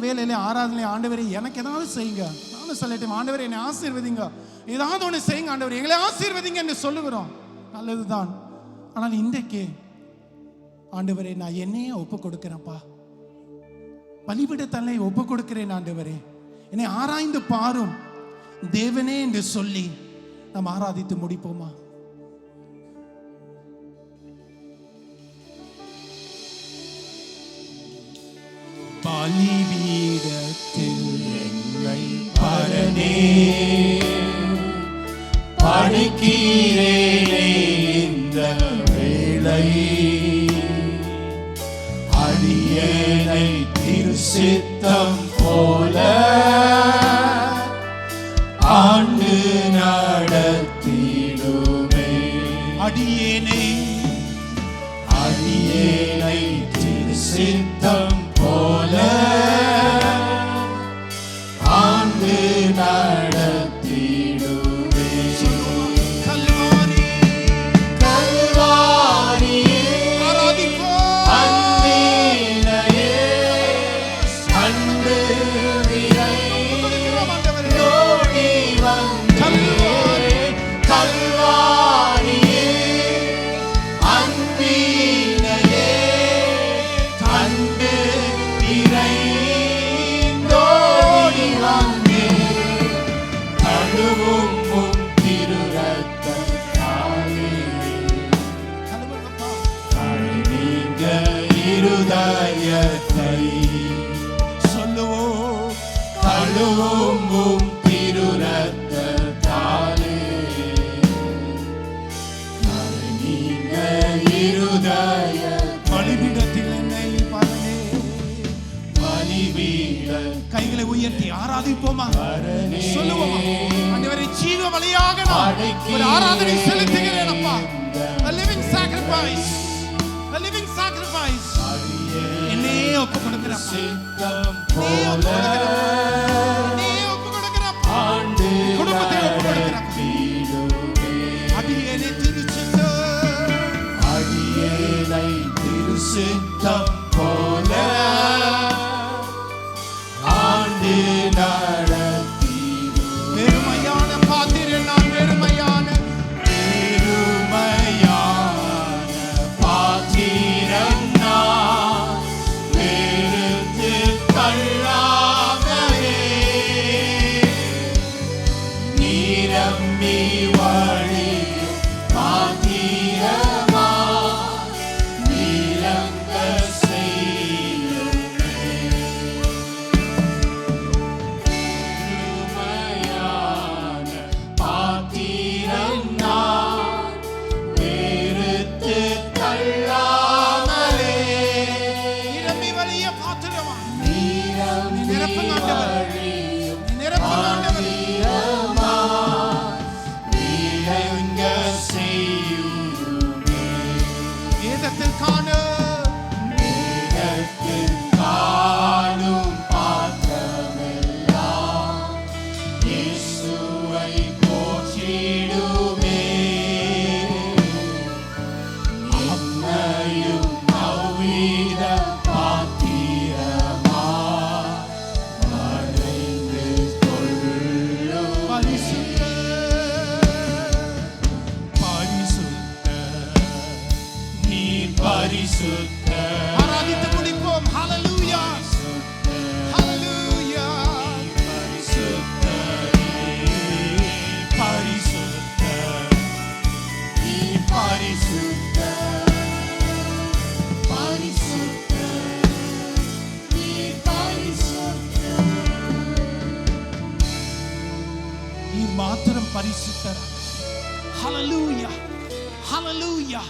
வேலையில ஆராதனை, ஆண்டவரே எனக்கு ஏதாவது செய்யுங்க. நானும் சொல்லட்டும், ஆண்டவரே என்னை ஆசீர்வதிங்க, ஏதாவது ஒன்று செய்யுங்க ஆண்டவரே, எங்களை ஆசீர்வதிங்க என்று சொல்லுகிறோம். நல்லதுதான். ஆனால் இன்றைக்கு ஆண்டவரே நான் என்னையே ஒப்பு கொடுக்கிறேன்ப்பா, பலிபீடத்தலை ஒப்பு கொடுக்கிறேன் ஆண்டவரே, என்னை ஆராய்ந்து பாரும் தேவனே என்று சொல்லி நாம் ஆராதித்து முடிப்போமா? பலிபீடத்தில் என்னை பரனே படைக்கிறேனே, இந்த வேளை அடியேனை திருச்சித்தம் போல ஆண்டு நடத்திடுமே. அடியேனை திருச்சித்தம் போல ஆண்டு நடத்திடுவே. கல்வாரி ஆராதிப்போம். அன்பினையே அன்பு ஓடி வந்தே. கல்வாரியே அன்பினையே அன்பு இறைந்தோடி வந்தே. கழுவும் திருரத்தாலே நீங்க இருதயத்தை சொல்லுவோம். கழுவும் திருரத்தாலே நீங்க இருதய. பலிபீடத்தில் என்னை பரனே, பலிபீட கைகளை உயர்த்தி ஆராதிப்போமா? சொல்லுவோமா? ஆண்டவரே ஜீவ பலியாக நான் ஒரு ஆராதனை செலுத்துகிறேன் அப்பா. A living sacrifice, a living sacrifice. என்னே ஒப்பு கொடுக்கிறேன், ஒப்பு கொடுக்கிறேன், குடும்பத்தை ஒப்பு கொடுக்கிறேன். அடியேனை திருச்சித்தம் போல ஆண்டு நடத்தி. வெறுமையான பாத்திரம் நான், வெறுமையான பாத்திரம் நான், வெறுத்து தள்ளாமலே நிரம்பி வழி பாத்திரமா நிரம்ப செய்யுமே. வெறுமையான பாத்திரம் நான், வெறுத்து தள்ளாமலே நிரம்பி வழிய பாத்திரமா நிரப்புங்க ஆண்டவர், நிரப்புங்க ஆண்டவர். வேதத்தில் காணும் பாத்திரமெல்லாம் இயேசுவை போற்றிடுமே. என்னையும் அவ்வித பாத்திரமா மறைந்து கொள்ளும். பரிசுத்த நீர் பரிசுத்த. ஆராதித்து முடிப்போம். ஹல்லேலூயா ஹல்லேலூயா. பரிசுத்த பரிசுத்த நீர் பரிசுத்த பரிசுத்த நீர் பரிசுத்த. நீர் மாத்திரம் பரிசுத்தர். ஹல்லேலூயா ஹல்லேலூயா.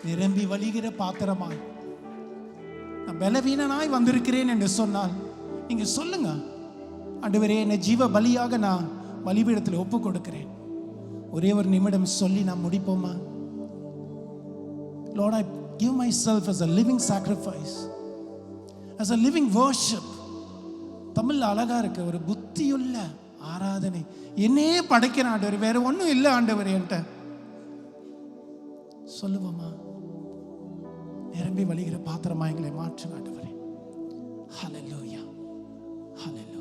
நிரம்பி வழிகிற பாத்திரமாய் நான் பலவீனனாய் வந்திருக்கிறேன் என்று சொன்னால் நீங்க சொல்லுங்க, ஆண்டவரே என்னை ஜீவ பலியாக நான் பலிபீடத்தில் ஒப்பு கொடுக்கிறேன். ஒரே ஒரு நிமிடம் சொல்லி நான் முடிப்போமா? Lord, I give myself as a living sacrifice, as a living worship. தமிழ்ல அழகா இருக்கு, ஒரு புத்தியுள்ள ஆராதனை. என்னே படைக்கிறேன் ஆண்டவர், வேற ஒன்றும் இல்லை ஆண்டவர் என்கிட்ட. சொல்லுவோமா? நிரம்பி வழிகிற பாத்திரமா எங்களை மாற்றுங்க ஆண்டவரே. ஹல்லேலூயா, ஹல்லேலூயா.